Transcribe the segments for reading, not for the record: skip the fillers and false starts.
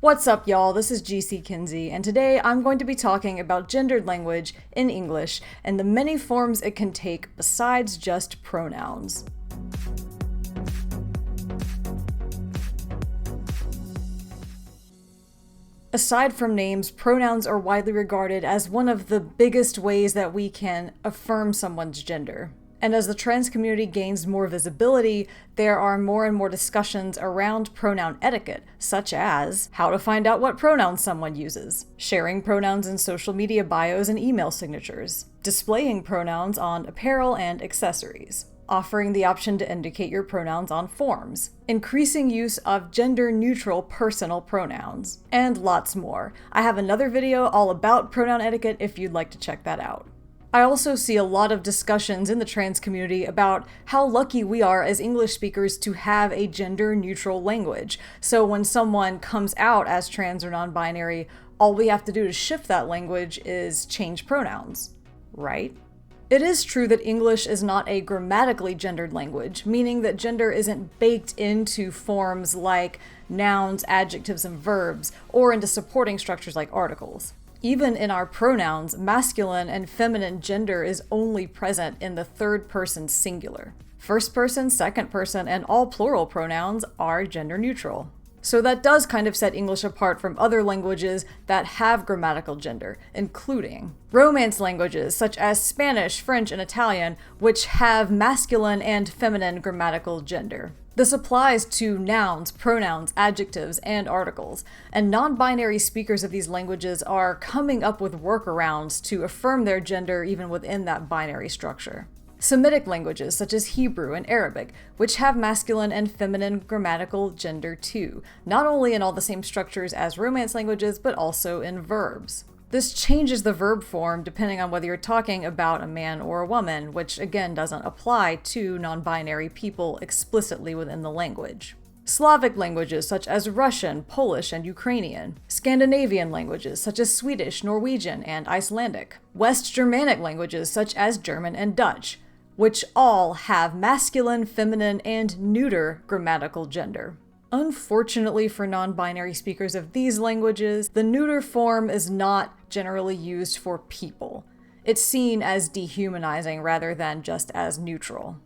What's up, y'all? This is GC Kinsey, and today I'm going to be talking about gendered language in English and the many forms it can take besides just pronouns. Aside from names, pronouns are widely regarded as one of the biggest ways that we can affirm someone's gender. And as the trans community gains more visibility, there are more and more discussions around pronoun etiquette, such as how to find out what pronouns someone uses, sharing pronouns in social media bios and email signatures, displaying pronouns on apparel and accessories, offering the option to indicate your pronouns on forms, increasing use of gender-neutral personal pronouns, and lots more. I have another video all about pronoun etiquette if you'd like to check that out. I also see a lot of discussions in the trans community about how lucky we are as English speakers to have a gender-neutral language. So when someone comes out as trans or non-binary, all we have to do to shift that language is change pronouns, right? It is true that English is not a grammatically gendered language, meaning that gender isn't baked into forms like nouns, adjectives, and verbs, or into supporting structures like articles. Even in our pronouns, masculine and feminine gender is only present in the third person singular. First person, second person, and all plural pronouns are gender neutral. So that does kind of set English apart from other languages that have grammatical gender, including Romance languages such as Spanish, French, and Italian, which have masculine and feminine grammatical gender. This applies to nouns, pronouns, adjectives, and articles, and non-binary speakers of these languages are coming up with workarounds to affirm their gender even within that binary structure. Semitic languages such as Hebrew and Arabic, which have masculine and feminine grammatical gender too, not only in all the same structures as Romance languages, but also in verbs. This changes the verb form depending on whether you're talking about a man or a woman, which again doesn't apply to non-binary people explicitly within the language. Slavic languages such as Russian, Polish, and Ukrainian. Scandinavian languages such as Swedish, Norwegian, and Icelandic. West Germanic languages such as German and Dutch, which all have masculine, feminine, and neuter grammatical gender. Unfortunately for non-binary speakers of these languages, the neuter form is not generally used for people. It's seen as dehumanizing rather than just as neutral.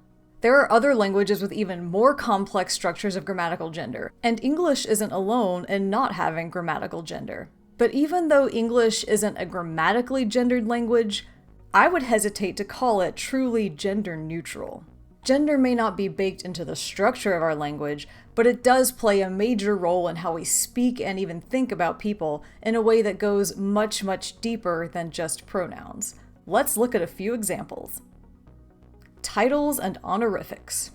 There are other languages with even more complex structures of grammatical gender, and English isn't alone in not having grammatical gender. But even though English isn't a grammatically gendered language, I would hesitate to call it truly gender neutral. Gender may not be baked into the structure of our language, but it does play a major role in how we speak and even think about people in a way that goes much, much deeper than just pronouns. Let's look at a few examples. Titles and honorifics.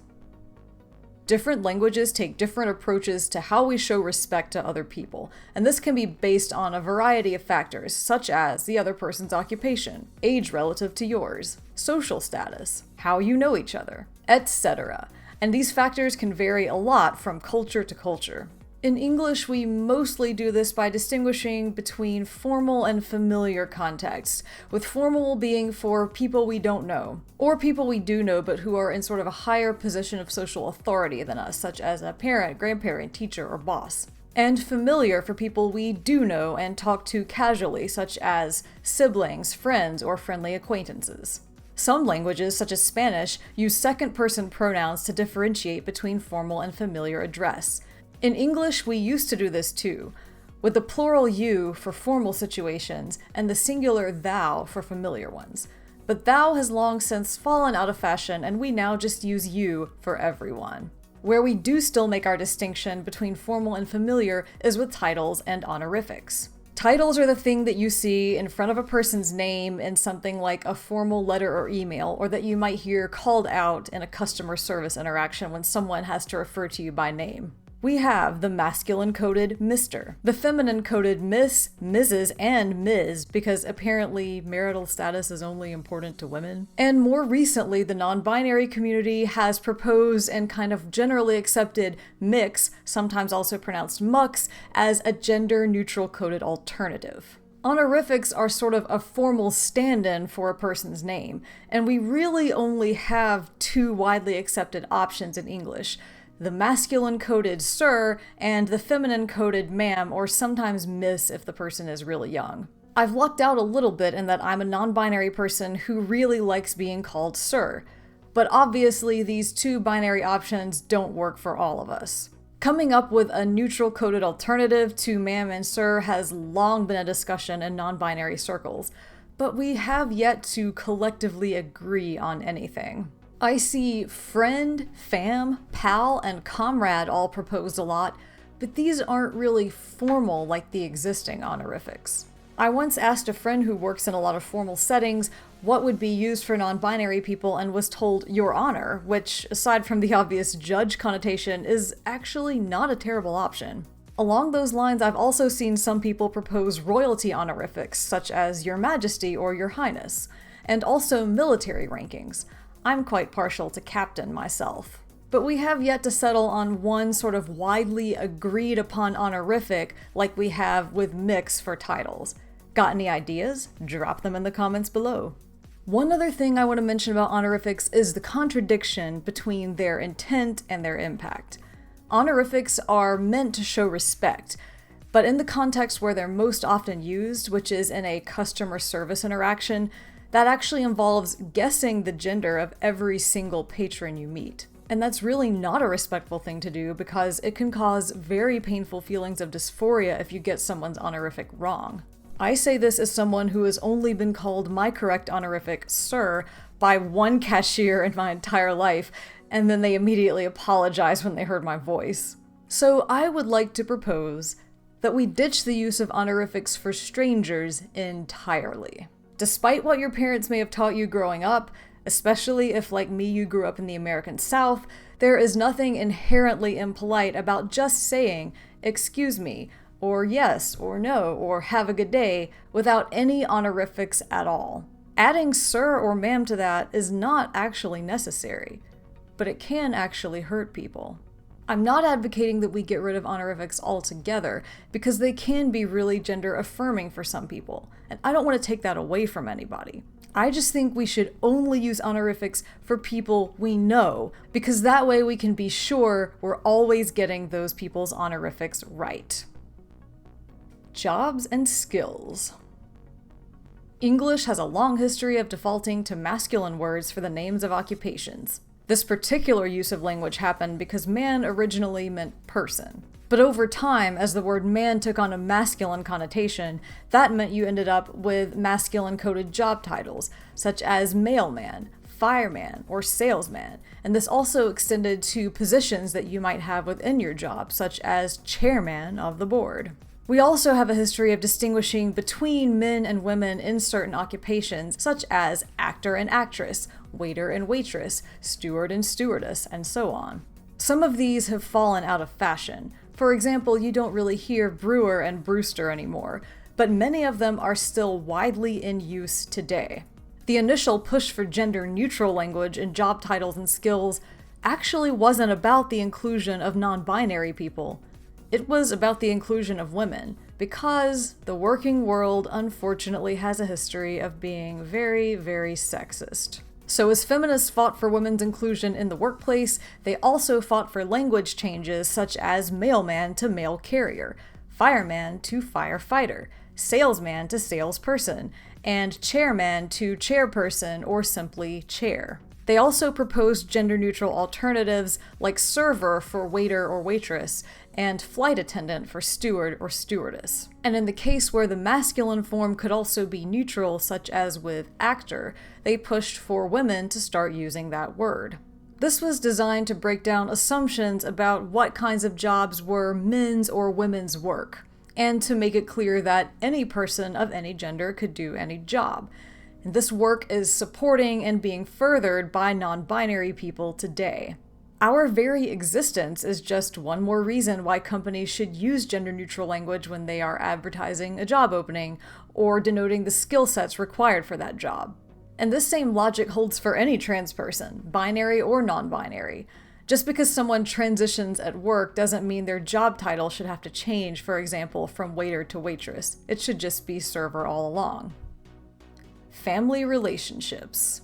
Different languages take different approaches to how we show respect to other people, and this can be based on a variety of factors, such as the other person's occupation, age relative to yours, social status, how you know each other, etc. And these factors can vary a lot from culture to culture. In English, we mostly do this by distinguishing between formal and familiar contexts, with formal being for people we don't know, or people we do know but who are in sort of a higher position of social authority than us, such as a parent, grandparent, teacher, or boss. And familiar for people we do know and talk to casually, such as siblings, friends, or friendly acquaintances. Some languages, such as Spanish, use second-person pronouns to differentiate between formal and familiar address. In English, we used to do this too, with the plural you for formal situations and the singular thou for familiar ones. But thou has long since fallen out of fashion, and we now just use you for everyone. Where we do still make our distinction between formal and familiar is with titles and honorifics. Titles are the thing that you see in front of a person's name in something like a formal letter or email, or that you might hear called out in a customer service interaction when someone has to refer to you by name. We have the masculine-coded Mr., the feminine-coded Miss, Mrs., and Ms., because apparently marital status is only important to women. And more recently, the non-binary community has proposed and kind of generally accepted mix, sometimes also pronounced mux, as a gender-neutral coded alternative. Honorifics are sort of a formal stand-in for a person's name, and we really only have two widely accepted options in English: the masculine-coded sir, and the feminine-coded ma'am, or sometimes miss if the person is really young. I've lucked out a little bit in that I'm a non-binary person who really likes being called sir, but obviously these two binary options don't work for all of us. Coming up with a neutral-coded alternative to ma'am and sir has long been a discussion in non-binary circles, but we have yet to collectively agree on anything. I see friend, fam, pal, and comrade all proposed a lot, but these aren't really formal like the existing honorifics. I once asked a friend who works in a lot of formal settings what would be used for non-binary people and was told Your Honor, which, aside from the obvious judge connotation, is actually not a terrible option. Along those lines, I've also seen some people propose royalty honorifics, such as Your Majesty or Your Highness, and also military rankings. I'm quite partial to captain myself. But we have yet to settle on one sort of widely agreed upon honorific like we have with mix for titles. Got any ideas? Drop them in the comments below. One other thing I want to mention about honorifics is the contradiction between their intent and their impact. Honorifics are meant to show respect, but in the context where they're most often used, which is in a customer service interaction, that actually involves guessing the gender of every single patron you meet. And that's really not a respectful thing to do because it can cause very painful feelings of dysphoria if you get someone's honorific wrong. I say this as someone who has only been called my correct honorific, sir, by one cashier in my entire life, and then they immediately apologized when they heard my voice. So I would like to propose that we ditch the use of honorifics for strangers entirely. Despite what your parents may have taught you growing up, especially if, like me, you grew up in the American South, there is nothing inherently impolite about just saying, "Excuse me," or "yes," or "no," or "have a good day," without any honorifics at all. Adding sir or ma'am to that is not actually necessary, but it can actually hurt people. I'm not advocating that we get rid of honorifics altogether, because they can be really gender affirming for some people, and I don't want to take that away from anybody. I just think we should only use honorifics for people we know, because that way we can be sure we're always getting those people's honorifics right. Jobs and skills. English has a long history of defaulting to masculine words for the names of occupations. This particular use of language happened because man originally meant person. But over time, as the word man took on a masculine connotation, that meant you ended up with masculine-coded job titles, such as mailman, fireman, or salesman, and this also extended to positions that you might have within your job, such as chairman of the board. We also have a history of distinguishing between men and women in certain occupations, such as actor and actress, waiter and waitress, steward and stewardess, and so on. Some of these have fallen out of fashion. For example, you don't really hear brewer and brewster anymore, but many of them are still widely in use today. The initial push for gender-neutral language in job titles and skills actually wasn't about the inclusion of non-binary people. It was about the inclusion of women, because the working world unfortunately has a history of being very, very sexist. So as feminists fought for women's inclusion in the workplace, they also fought for language changes such as mailman to mail carrier, fireman to firefighter, salesman to salesperson, and chairman to chairperson or simply chair. They also proposed gender-neutral alternatives like server for waiter or waitress, and flight attendant for steward or stewardess. And in the case where the masculine form could also be neutral, such as with actor, they pushed for women to start using that word. This was designed to break down assumptions about what kinds of jobs were men's or women's work, and to make it clear that any person of any gender could do any job. And this work is supporting and being furthered by non-binary people today. Our very existence is just one more reason why companies should use gender-neutral language when they are advertising a job opening or denoting the skill sets required for that job. And this same logic holds for any trans person, binary or non-binary. Just because someone transitions at work doesn't mean their job title should have to change, for example, from waiter to waitress. It should just be server all along. Family relationships.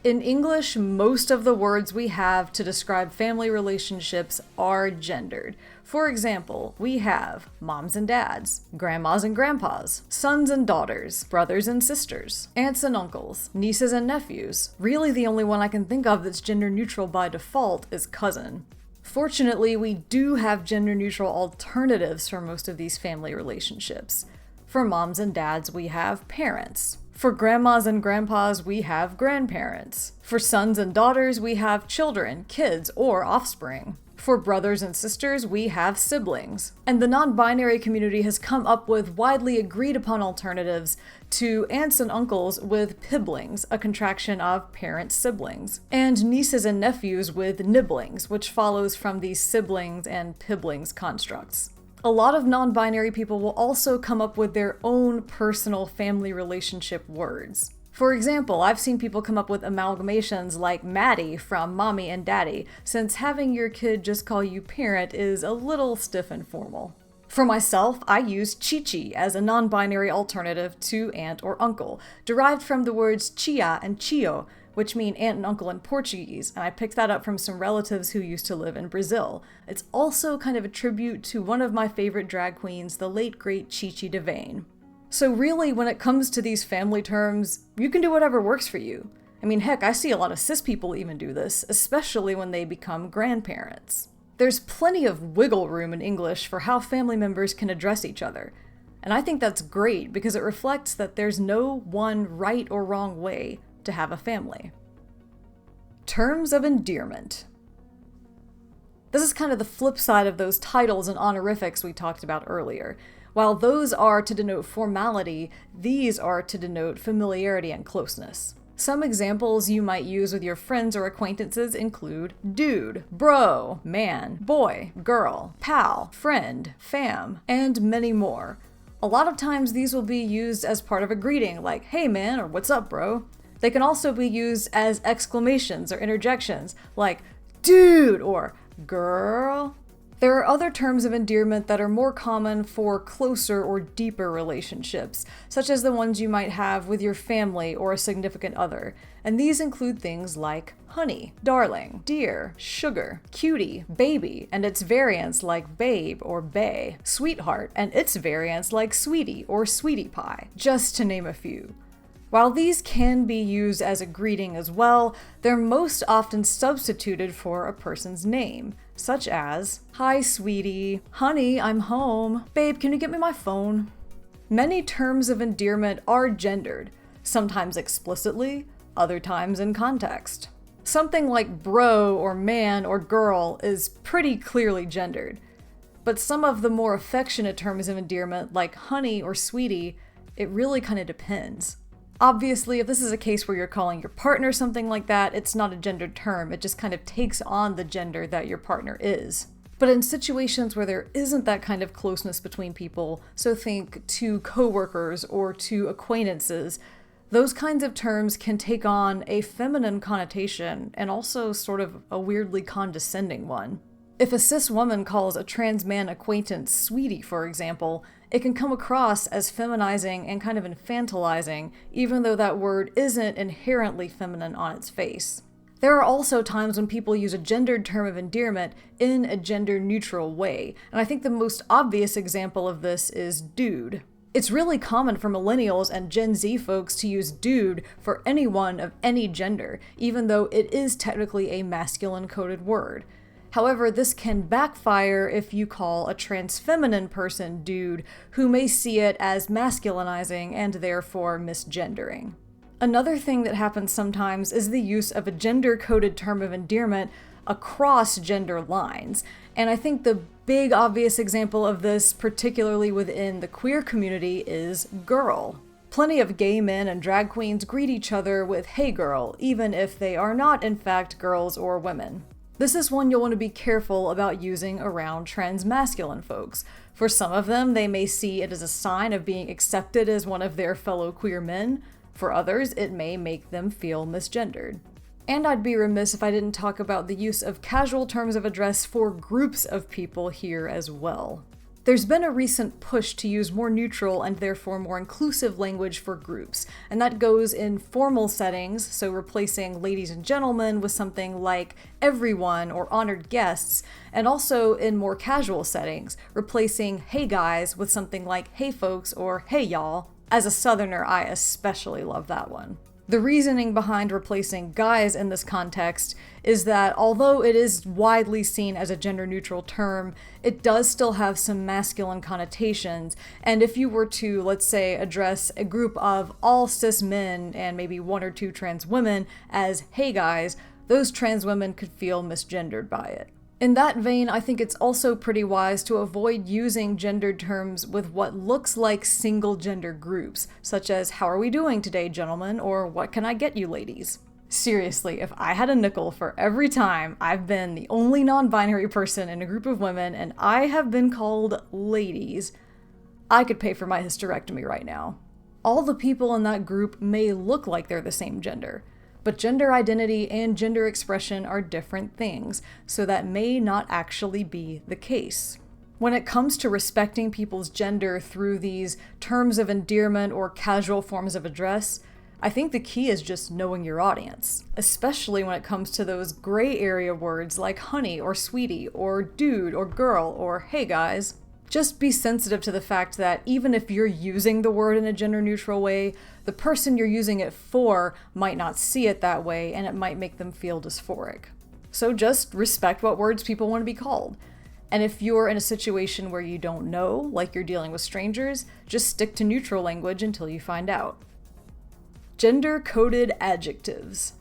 In English, most of the words we have to describe family relationships are gendered. For example, we have moms and dads, grandmas and grandpas, sons and daughters, brothers and sisters, aunts and uncles, nieces and nephews. Really, the only one I can think of that's gender neutral by default is cousin. Fortunately, we do have gender neutral alternatives for most of these family relationships. For moms and dads, we have parents. For grandmas and grandpas, we have grandparents. For sons and daughters, we have children, kids, or offspring. For brothers and sisters, we have siblings. And the non-binary community has come up with widely agreed upon alternatives to aunts and uncles with piblings, a contraction of parent siblings, and nieces and nephews with nibblings, which follows from these siblings and piblings constructs. A lot of non-binary people will also come up with their own personal family relationship words. For example, I've seen people come up with amalgamations like Maddie from mommy and daddy, since having your kid just call you parent is a little stiff and formal. For myself, I use Chichi as a non-binary alternative to aunt or uncle, derived from the words chia and chio, which mean aunt and uncle in Portuguese, and I picked that up from some relatives who used to live in Brazil. It's also kind of a tribute to one of my favorite drag queens, the late great Chichi Devane. So really, when it comes to these family terms, you can do whatever works for you. I mean, heck, I see a lot of cis people even do this, especially when they become grandparents. There's plenty of wiggle room in English for how family members can address each other. And I think that's great because it reflects that there's no one right or wrong way to have a family. Terms of endearment. This is kind of the flip side of those titles and honorifics we talked about earlier. While those are to denote formality, these are to denote familiarity and closeness. Some examples you might use with your friends or acquaintances include dude, bro, man, boy, girl, pal, friend, fam, and many more. A lot of times these will be used as part of a greeting like, hey man, or what's up bro. They can also be used as exclamations or interjections like, dude, or girl. There are other terms of endearment that are more common for closer or deeper relationships, such as the ones you might have with your family or a significant other, and these include things like honey, darling, dear, sugar, cutie, baby, and its variants like babe or bae, sweetheart, and its variants like sweetie or sweetie pie, just to name a few. While these can be used as a greeting as well, they're most often substituted for a person's name, such as, hi sweetie, honey, I'm home, babe, can you get me my phone? Many terms of endearment are gendered, sometimes explicitly, other times in context. Something like bro or man or girl is pretty clearly gendered, but some of the more affectionate terms of endearment like honey or sweetie, it really kind of depends. Obviously, if this is a case where you're calling your partner something like that, it's not a gendered term, it just kind of takes on the gender that your partner is. But in situations where there isn't that kind of closeness between people, so think two coworkers or two acquaintances, those kinds of terms can take on a feminine connotation and also sort of a weirdly condescending one. If a cis woman calls a trans man acquaintance sweetie, for example, it can come across as feminizing and kind of infantilizing, even though that word isn't inherently feminine on its face. There are also times when people use a gendered term of endearment in a gender-neutral way, and I think the most obvious example of this is dude. It's really common for millennials and Gen Z folks to use dude for anyone of any gender, even though it is technically a masculine-coded word. However, this can backfire if you call a trans feminine person dude, who may see it as masculinizing and therefore misgendering. Another thing that happens sometimes is the use of a gender-coded term of endearment across gender lines, and I think the big obvious example of this, particularly within the queer community, is girl. Plenty of gay men and drag queens greet each other with hey girl, even if they are not in fact girls or women. This is one you'll want to be careful about using around trans masculine folks. For some of them, they may see it as a sign of being accepted as one of their fellow queer men. For others, it may make them feel misgendered. And I'd be remiss if I didn't talk about the use of casual terms of address for groups of people here as well. There's been a recent push to use more neutral and therefore more inclusive language for groups, and that goes in formal settings, so replacing ladies and gentlemen with something like everyone or honored guests, and also in more casual settings, replacing hey guys with something like hey folks or hey y'all. As a Southerner, I especially love that one. The reasoning behind replacing guys in this context is that although it is widely seen as a gender-neutral term, it does still have some masculine connotations, and if you were to, let's say, address a group of all cis men and maybe one or two trans women as hey guys, those trans women could feel misgendered by it. In that vein, I think it's also pretty wise to avoid using gendered terms with what looks like single gender groups, such as how are we doing today, gentlemen, or what can I get you ladies? Seriously, if I had a nickel for every time I've been the only non-binary person in a group of women and I have been called ladies, I could pay for my hysterectomy right now. All the people in that group may look like they're the same gender, but gender identity and gender expression are different things, so that may not actually be the case. When it comes to respecting people's gender through these terms of endearment or casual forms of address, I think the key is just knowing your audience, especially when it comes to those gray area words like honey or sweetie or dude or girl or hey guys. Just be sensitive to the fact that even if you're using the word in a gender-neutral way, the person you're using it for might not see it that way, and it might make them feel dysphoric. So just respect what words people want to be called. And if you're in a situation where you don't know, like you're dealing with strangers, just stick to neutral language until you find out. Gender-coded adjectives.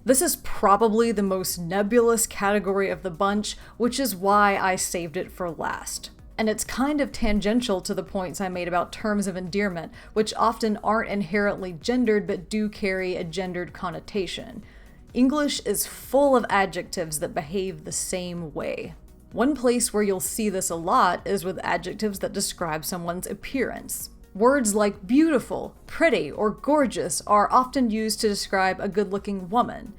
This is probably the most nebulous category of the bunch, which is why I saved it for last. And it's kind of tangential to the points I made about terms of endearment, which often aren't inherently gendered but do carry a gendered connotation. English is full of adjectives that behave the same way. One place where you'll see this a lot is with adjectives that describe someone's appearance. Words like beautiful, pretty, or gorgeous are often used to describe a good-looking woman,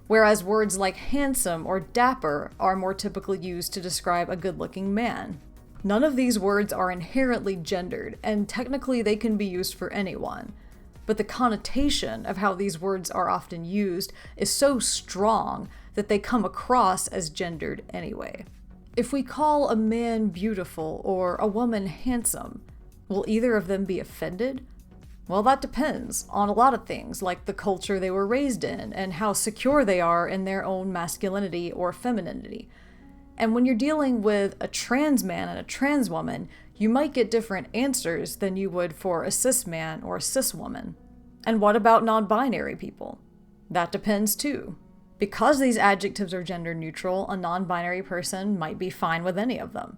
whereas words like handsome or dapper are more typically used to describe a good-looking man. None of these words are inherently gendered, and technically they can be used for anyone. But the connotation of how these words are often used is so strong that they come across as gendered anyway. If we call a man beautiful or a woman handsome, will either of them be offended? Well, that depends on a lot of things, like the culture they were raised in and how secure they are in their own masculinity or femininity. And when you're dealing with a trans man and a trans woman, you might get different answers than you would for a cis man or a cis woman. And what about non-binary people? That depends too. Because these adjectives are gender neutral, a non-binary person might be fine with any of them.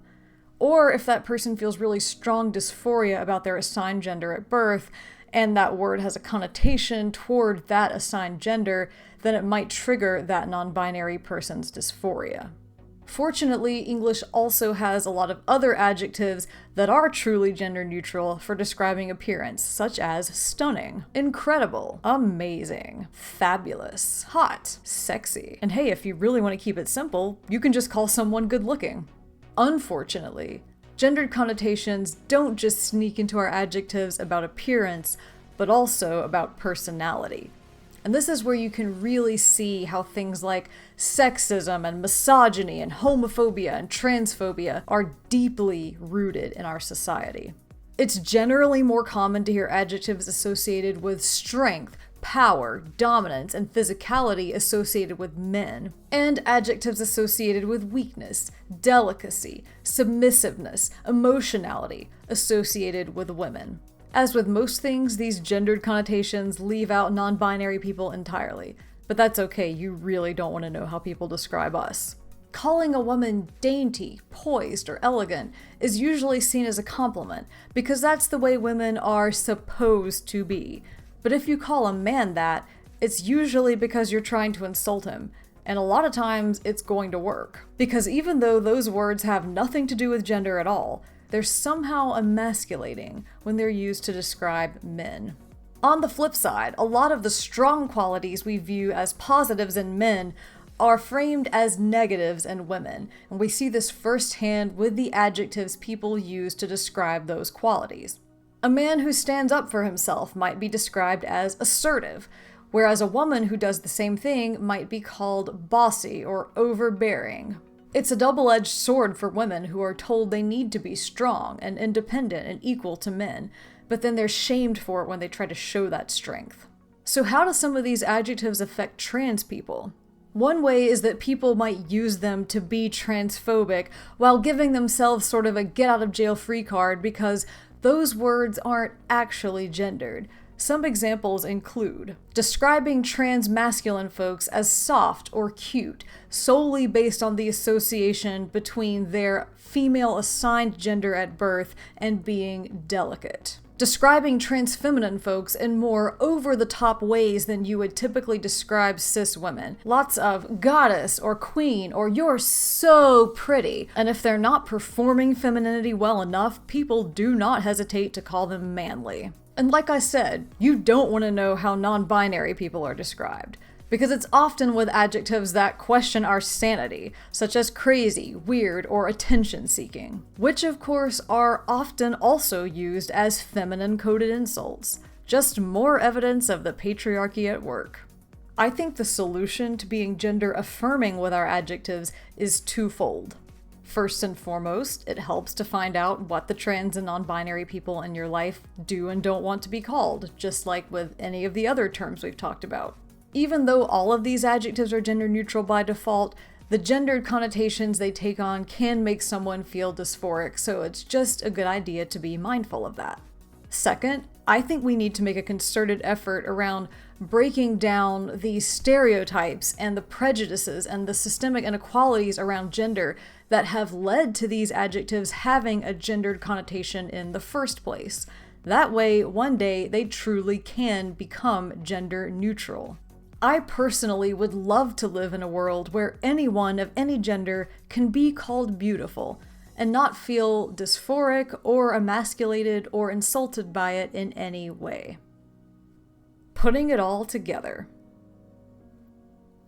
Or if that person feels really strong dysphoria about their assigned gender at birth, and that word has a connotation toward that assigned gender, then it might trigger that non-binary person's dysphoria. Fortunately, English also has a lot of other adjectives that are truly gender neutral for describing appearance, such as stunning, incredible, amazing, fabulous, hot, sexy. And hey, if you really want to keep it simple, you can just call someone good looking. Unfortunately, gendered connotations don't just sneak into our adjectives about appearance, but also about personality. And this is where you can really see how things like sexism and misogyny and homophobia and transphobia are deeply rooted in our society. It's generally more common to hear adjectives associated with strength, power, dominance, and physicality associated with men, and adjectives associated with weakness, delicacy, submissiveness, emotionality associated with women. As with most things, these gendered connotations leave out non-binary people entirely, but that's okay, you really don't want to know how people describe us. Calling a woman dainty, poised, or elegant is usually seen as a compliment, because that's the way women are supposed to be. But if you call a man that, it's usually because you're trying to insult him, and a lot of times it's going to work. Because even though those words have nothing to do with gender at all, they're somehow emasculating when they're used to describe men. On the flip side, a lot of the strong qualities we view as positives in men are framed as negatives in women, and we see this firsthand with the adjectives people use to describe those qualities. A man who stands up for himself might be described as assertive, whereas a woman who does the same thing might be called bossy or overbearing. It's a double-edged sword for women who are told they need to be strong and independent and equal to men, but then they're shamed for it when they try to show that strength. So how do some of these adjectives affect trans people? One way is that people might use them to be transphobic while giving themselves sort of a get-out-of-jail-free card because those words aren't actually gendered. Some examples include describing trans masculine folks as soft or cute solely based on the association between their female assigned gender at birth and being delicate. Describing trans feminine folks in more over-the-top ways than you would typically describe cis women. Lots of goddess or queen or you're so pretty. And if they're not performing femininity well enough, people do not hesitate to call them manly. And like I said, you don't want to know how non-binary people are described, because it's often with adjectives that question our sanity, such as crazy, weird, or attention-seeking, which of course are often also used as feminine-coded insults. Just more evidence of the patriarchy at work. I think the solution to being gender-affirming with our adjectives is twofold. First and foremost, it helps to find out what the trans and non-binary people in your life do and don't want to be called, just like with any of the other terms we've talked about. Even though all of these adjectives are gender neutral by default, the gendered connotations they take on can make someone feel dysphoric, so it's just a good idea to be mindful of that. Second, I think we need to make a concerted effort around breaking down the stereotypes and the prejudices and the systemic inequalities around gender that have led to these adjectives having a gendered connotation in the first place. That way, one day, they truly can become gender neutral. I personally would love to live in a world where anyone of any gender can be called beautiful and not feel dysphoric or emasculated or insulted by it in any way. Putting it all together.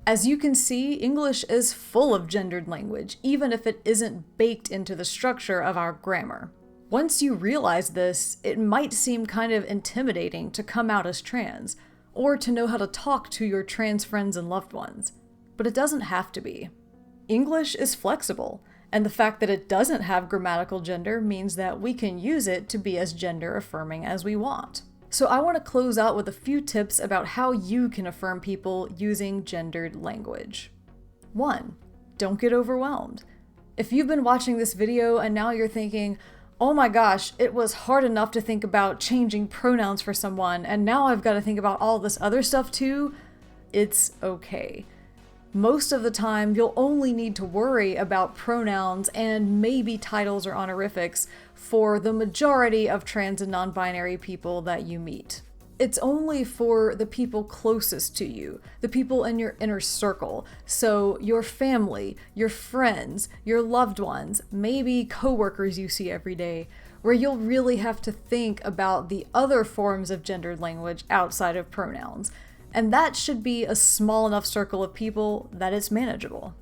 As you can see, English is full of gendered language, even if it isn't baked into the structure of our grammar. Once you realize this, it might seem kind of intimidating to come out as trans, or to know how to talk to your trans friends and loved ones. But it doesn't have to be. English is flexible, and the fact that it doesn't have grammatical gender means that we can use it to be as gender affirming as we want. So I want to close out with a few tips about how you can affirm people using gendered language. 1. Don't get overwhelmed. If you've been watching this video and now you're thinking, oh my gosh, it was hard enough to think about changing pronouns for someone, and now I've got to think about all this other stuff too, it's okay. Most of the time, you'll only need to worry about pronouns and maybe titles or honorifics for the majority of trans and non-binary people that you meet. It's only for the people closest to you, the people in your inner circle. So your family, your friends, your loved ones, maybe coworkers you see every day, where you'll really have to think about the other forms of gendered language outside of pronouns. And that should be a small enough circle of people that it's manageable.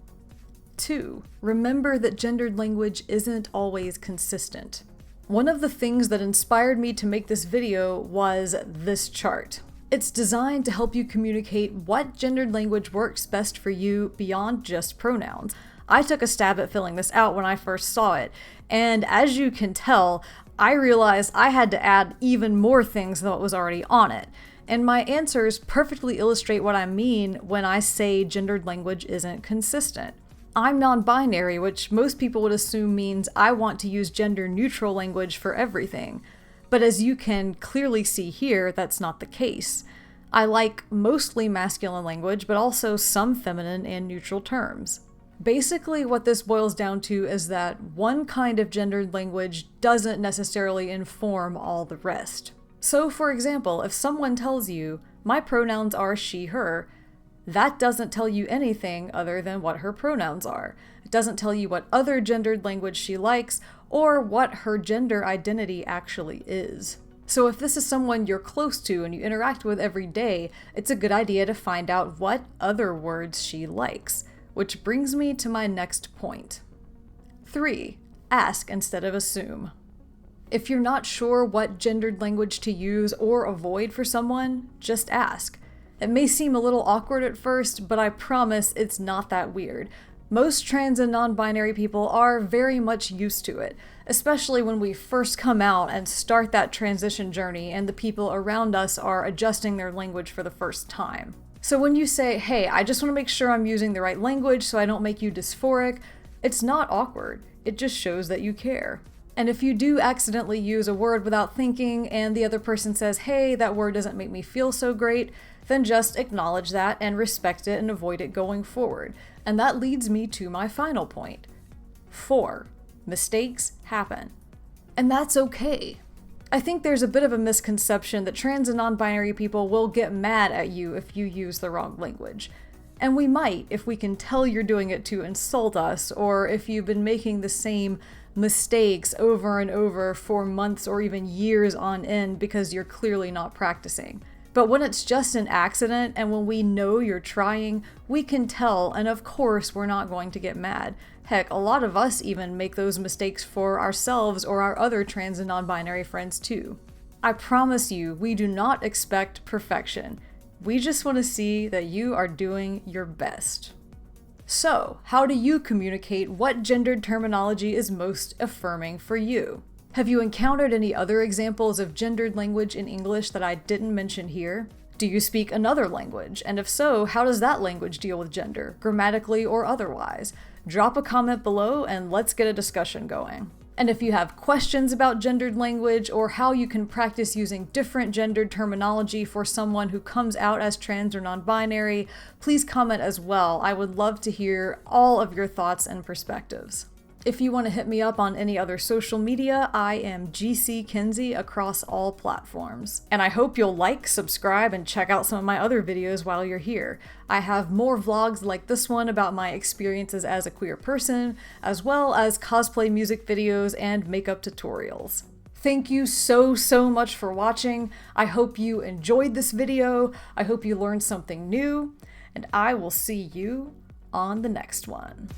2. Remember that gendered language isn't always consistent. One of the things that inspired me to make this video was this chart. It's designed to help you communicate what gendered language works best for you beyond just pronouns. I took a stab at filling this out when I first saw it, and as you can tell, I realized I had to add even more things than what was already on it. And my answers perfectly illustrate what I mean when I say gendered language isn't consistent. I'm non-binary, which most people would assume means I want to use gender-neutral language for everything. But as you can clearly see here, that's not the case. I like mostly masculine language, but also some feminine and neutral terms. Basically, what this boils down to is that one kind of gendered language doesn't necessarily inform all the rest. So, for example, if someone tells you, my pronouns are she, her, that doesn't tell you anything other than what her pronouns are. It doesn't tell you what other gendered language she likes or what her gender identity actually is. So if this is someone you're close to and you interact with every day, it's a good idea to find out what other words she likes. which brings me to my next point. 3. Ask instead of assume. If you're not sure what gendered language to use or avoid for someone, just ask. It may seem a little awkward at first, but I promise it's not that weird. Most trans and non-binary people are very much used to it, especially when we first come out and start that transition journey and the people around us are adjusting their language for the first time. So when you say, hey, I just want to make sure I'm using the right language so I don't make you dysphoric, it's not awkward. It just shows that you care. And if you do accidentally use a word without thinking and the other person says, hey, that word doesn't make me feel so great, then just acknowledge that and respect it and avoid it going forward. And that leads me to my final point. 4. Mistakes happen. And that's okay. I think there's a bit of a misconception that trans and non-binary people will get mad at you if you use the wrong language. And we might if we can tell you're doing it to insult us, or if you've been making the same mistakes over and over for months or even years on end because you're clearly not practicing. But when it's just an accident and when we know you're trying, we can tell, and of course we're not going to get mad. Heck, a lot of us even make those mistakes for ourselves or our other trans and non-binary friends too. I promise you, we do not expect perfection. We just want to see that you are doing your best. So, how do you communicate what gendered terminology is most affirming for you? Have you encountered any other examples of gendered language in English that I didn't mention here? Do you speak another language? And if so, how does that language deal with gender, grammatically or otherwise? Drop a comment below and let's get a discussion going. And if you have questions about gendered language or how you can practice using different gendered terminology for someone who comes out as trans or non-binary, please comment as well. I would love to hear all of your thoughts and perspectives. If you want to hit me up on any other social media, I am GC Kinsey across all platforms. And I hope you'll like, subscribe, and check out some of my other videos while you're here. I have more vlogs like this one about my experiences as a queer person, as well as cosplay music videos and makeup tutorials. Thank you so much for watching. I hope you enjoyed this video. I hope you learned something new, and I will see you on the next one.